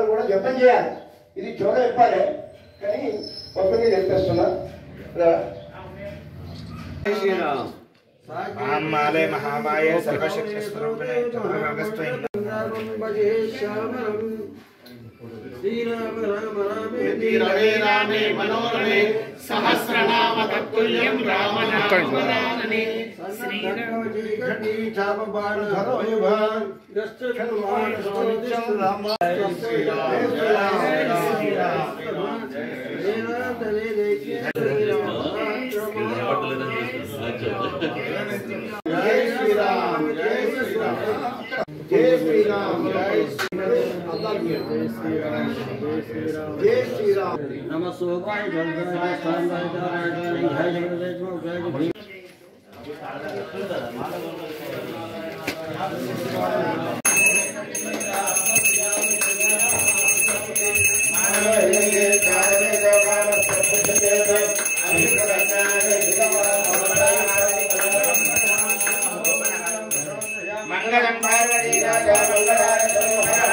కూడా జపం చేయాలి. ఇది చోట చెప్పాలి కానీ ఒక్కరికి చెప్పేస్తున్నా. महामाले महामाये सर्वशक्ति स्वरूपिणे चतुर्वर्गस्त्वं रवे रामे मनोरमे सहस्रनाम तत्तुल्यं रामनामवरानने श्रीरामजी चापबाण धरोयुभान दस्तुल्यं राम जय श्री राम जय श्री राम जय श्री राम जय श्री राम जय श्री राम नमः सोपाय जगन्नाथ स्थान जय जगन्नाथ मंगलम पार्वती राजा मंगलाय मनोहर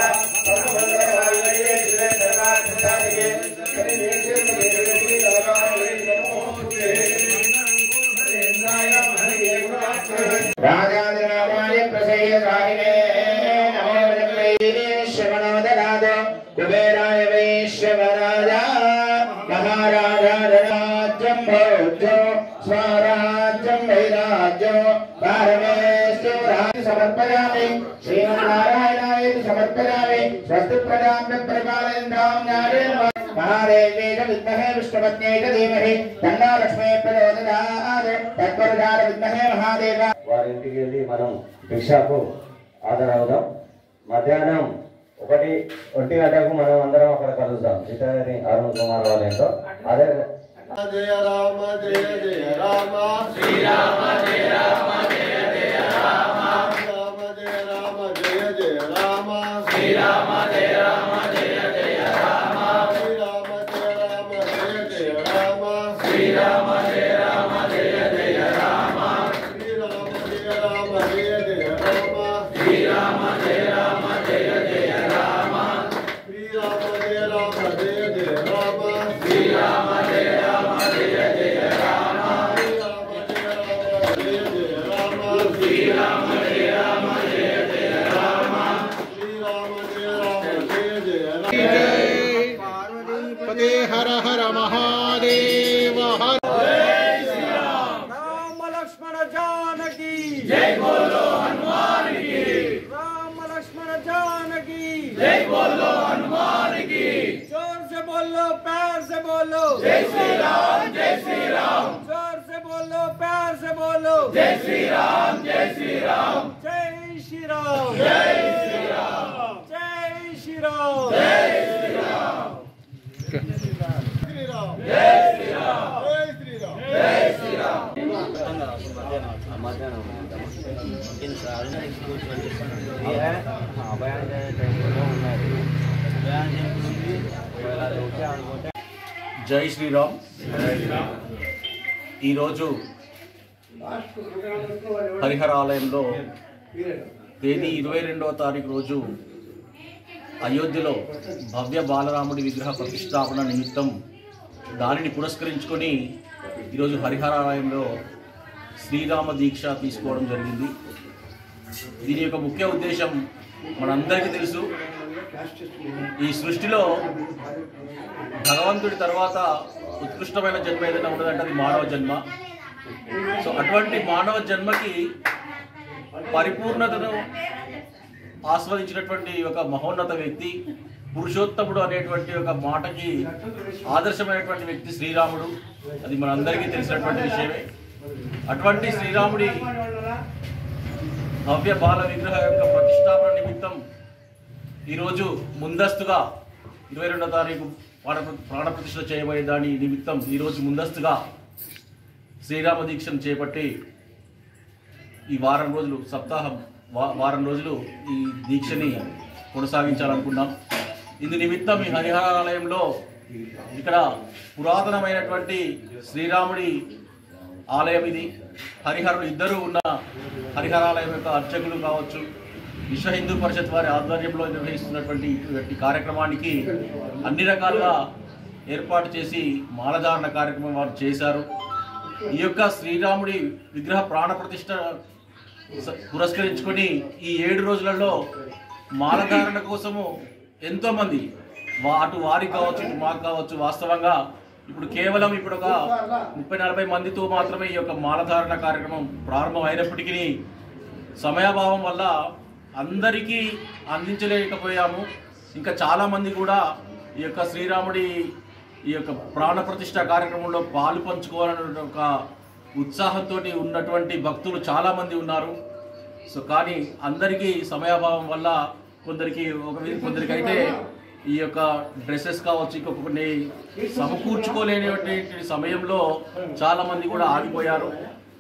राजाधिरामाय प्रसयकारिणे नमो वैश्वनाथनाथ कुबेराय वैश्वराजा महाराजाधिराज्यं भोज्यो स्वराज्यं वैराज्यो पारमेश्वराय समर्पयामि श्रीमन्नारायणाय समर्पयामि स्वस्ति प्रजाभ्यः परिपालयन्तां न्यायेन महादेव्यै च विद्महे विष्णुपत्न्यै च धीमहि तन्नो लक्ष्मी प्रचोदयात् तत्पुरुषाय विद्महे महादेव వారి ఇంటికి వెళ్ళి మనం భిక్షకు హాజరవుదాం. మధ్యాహ్నం 1 గంటలకు మనం అందరం అక్కడ కలుద్దాం. ఇతని అరుణ్ కుమార్ వాళ్ళ ఇంట్లో. అదే जय राम जय जय राम श्री राम जय राम जय जय राम राम जय राम जय जय राम श्री राम जय राम जय जय राम श्री राम जय राम जय जय राम श्री राम जय राम जय जय राम श्री राम जय राम जय जय राम श्री राम जय राम जय जय राम श्री राम जय राम जय जय राम श्री राम जय पते हर हर महादेव हर राम लक्ष्मण जानकी जय बोलो हनुमान की राम लक्ष्मण जानकी जय बोलो हनुमान की जोर से बोलो प्यार से बोलो जय श्री राम जय श्री राम जोर से बोलो प्यार से बोलो जय श्री राम जय श्री राम जय श्री राम जय श्री राम जय श्री राम जय श्री राम श्री राम जय श्री राम जय श्री राम జై శ్రీరామ్. ఈరోజు హరిహర ఆలయంలో తేదీ 22వ తారీఖు రోజు అయోధ్యలో భవ్య బాలరాముడి విగ్రహ ప్రతిష్టాపన నిమిత్తం దానిని పురస్కరించుకొని ఈరోజు హరిహర ఆలయంలో శ్రీరామ దీక్ష తీసుకోవడం జరిగింది. దీని యొక్క ముఖ్య ఉద్దేశం మనందరికీ తెలుసు. ఈ సృష్టిలో భగవంతుడి తర్వాత ఉత్కృష్టమైన జన్మ ఏదైనా ఉన్నదంటే అది మానవ జన్మ. సో అటువంటి మానవ జన్మకి పరిపూర్ణతను ఆస్వాదించినటువంటి ఒక మహోన్నత వ్యక్తి, పురుషోత్తముడు అనేటువంటి ఒక మాటకి ఆదర్శమైనటువంటి వ్యక్తి శ్రీరాముడు. అది మనందరికీ తెలిసినటువంటి విషయమే. అటువంటి శ్రీరాముడి భవ్య బాల విగ్రహ యొక్క ప్రతిష్టాపన నిమిత్తం ఈరోజు ముందస్తుగా 22వ తారీఖు ప్రాణప్రతిష్ఠ చేయబోయే దాని నిమిత్తం ఈరోజు ముందస్తుగా శ్రీరామ దీక్షను చేపట్టి ఈ వారం రోజులు ఈ దీక్షని కొనసాగించాలనుకున్నాం. ఇందు నిమిత్తం ఈ హరిహరాలయంలో ఇక్కడ పురాతనమైనటువంటి శ్రీరాముడి ఆలయం ఇది. హరిహరులు ఇద్దరు ఉన్న హరిహరాలయం యొక్క అర్చకులు కావచ్చు, విశ్వ హిందూ పరిషత్ వారి ఆధ్వర్యంలో నిర్వహిస్తున్నటువంటి ఇటువంటి కార్యక్రమానికి అన్ని రకాలుగా ఏర్పాటు చేసి మాలధారణ కార్యక్రమం వారు చేశారు. ఈ యొక్క శ్రీరాముడి విగ్రహ ప్రాణ ప్రతిష్ఠ పురస్కరించుకొని ఈ 7 రోజులలో మాలధారణ కోసము ఎంతోమంది అటు వారికి కావచ్చు ఇటు మాకు కావచ్చు, వాస్తవంగా ఇప్పుడు కేవలం ఇప్పుడు ఒక 30-40 మందితో మాత్రమే ఈ యొక్క మాలధారణ కార్యక్రమం ప్రారంభం అయినప్పటికీ సమయాభావం వల్ల అందరికీ అందించలేకపోయాము. ఇంకా చాలామంది కూడా ఈ యొక్క శ్రీరాముడి ఈ యొక్క ప్రాణ ప్రతిష్ఠ కార్యక్రమంలో పాలు పంచుకోవాలనే ఒక ఉత్సాహంతో ఉన్నటువంటి భక్తులు చాలామంది ఉన్నారు. సో కానీ అందరికీ సమయాభావం వల్ల కొందరికైతే ఈ యొక్క డ్రెస్సెస్ కావచ్చు, ఇంకా కొన్ని సమకూర్చుకోలేనటువంటి సమయంలో చాలామంది కూడా ఆగిపోయారు.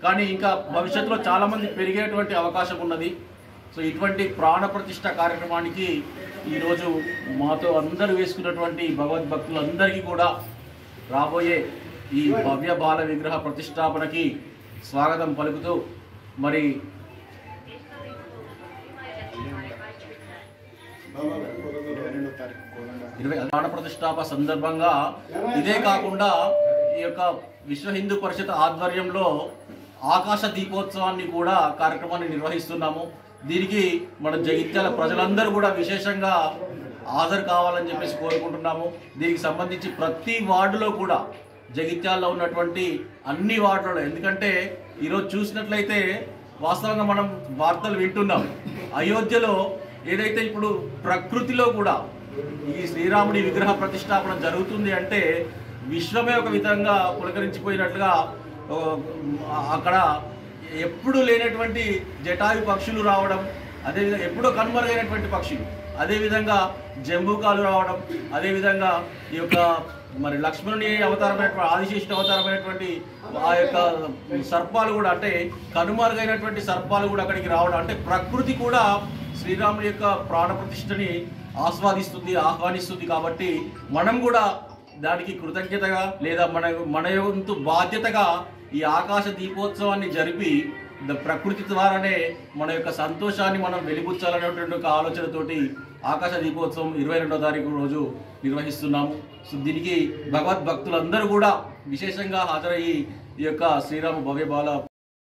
కానీ ఇంకా భవిష్యత్తులో చాలామంది పెరిగేటువంటి అవకాశం ఉన్నది. సో ఇటువంటి ప్రాణ ప్రతిష్ఠ కార్యక్రమానికి ఈరోజు మాతో అందరూ వేసుకున్నటువంటి భగవద్భక్తులందరికీ కూడా రాబోయే ఈ భవ్య బాల విగ్రహ ప్రతిష్టాపనకి స్వాగతం పలుకుతూ మరి ప్రాణ ప్రతిష్టాపన సందర్భంగా ఇదే కాకుండా ఈ యొక్క విశ్వ హిందూ పరిషత్ ఆధ్వర్యంలో ఆకాశ దీపోత్సవాన్ని కూడా కార్యక్రమాన్ని నిర్వహిస్తున్నాము. దీనికి మన జగిత్యాల ప్రజలందరూ కూడా విశేషంగా హాజరు కావాలని చెప్పేసి కోరుకుంటున్నాము. దీనికి సంబంధించి ప్రతి వార్డులో కూడా జగిత్యాలలో ఉన్నటువంటి అన్ని వార్డులలో, ఎందుకంటే ఈరోజు చూసినట్లయితే వాస్తవంగా మనం వార్తలు వింటున్నాం, అయోధ్యలో ఏదైతే ఇప్పుడు ప్రకృతిలో కూడా ఈ శ్రీరాముడి విగ్రహ ప్రతిష్టాపన జరుగుతుంది అంటే విశ్వమే ఒక విధంగా పులకరించిపోయినట్లుగా అక్కడ ఎప్పుడు లేనటువంటి జటాయు పక్షులు రావడం, అదేవిధంగా ఎప్పుడో కనుమరుగైనటువంటి పక్షులు, అదేవిధంగా జంబూకాలు రావడం, అదేవిధంగా ఈ యొక్క మరి లక్ష్మణుని అవతారమైనటువంటి ఆదిశేషుని అవతారమైనటువంటి ఆ యొక్క సర్పాలు కూడా, అంటే కనుమరుగైనటువంటి సర్పాలు కూడా అక్కడికి రావడం, అంటే ప్రకృతి కూడా శ్రీరాముడి యొక్క ప్రాణ ప్రతిష్టని ఆహ్వానిస్తుంది. కాబట్టి మనం కూడా దానికి కృతజ్ఞతగా లేదా మన వంతు బాధ్యతగా ఈ ఆకాశ దీపోత్సవాన్ని జరిపి ప్రకృతి ద్వారానే మన యొక్క సంతోషాన్ని మనం వెలిబుచ్చాలనేటువంటి ఒక ఆలోచనతోటి ఆకాశ దీపోత్సవం 22వ తారీఖు రోజు నిర్వహిస్తున్నాము. సో దీనికి భగవద్భక్తులందరూ కూడా విశేషంగా హాజరయ్యి ఈ యొక్క శ్రీరామ భవ్య బాల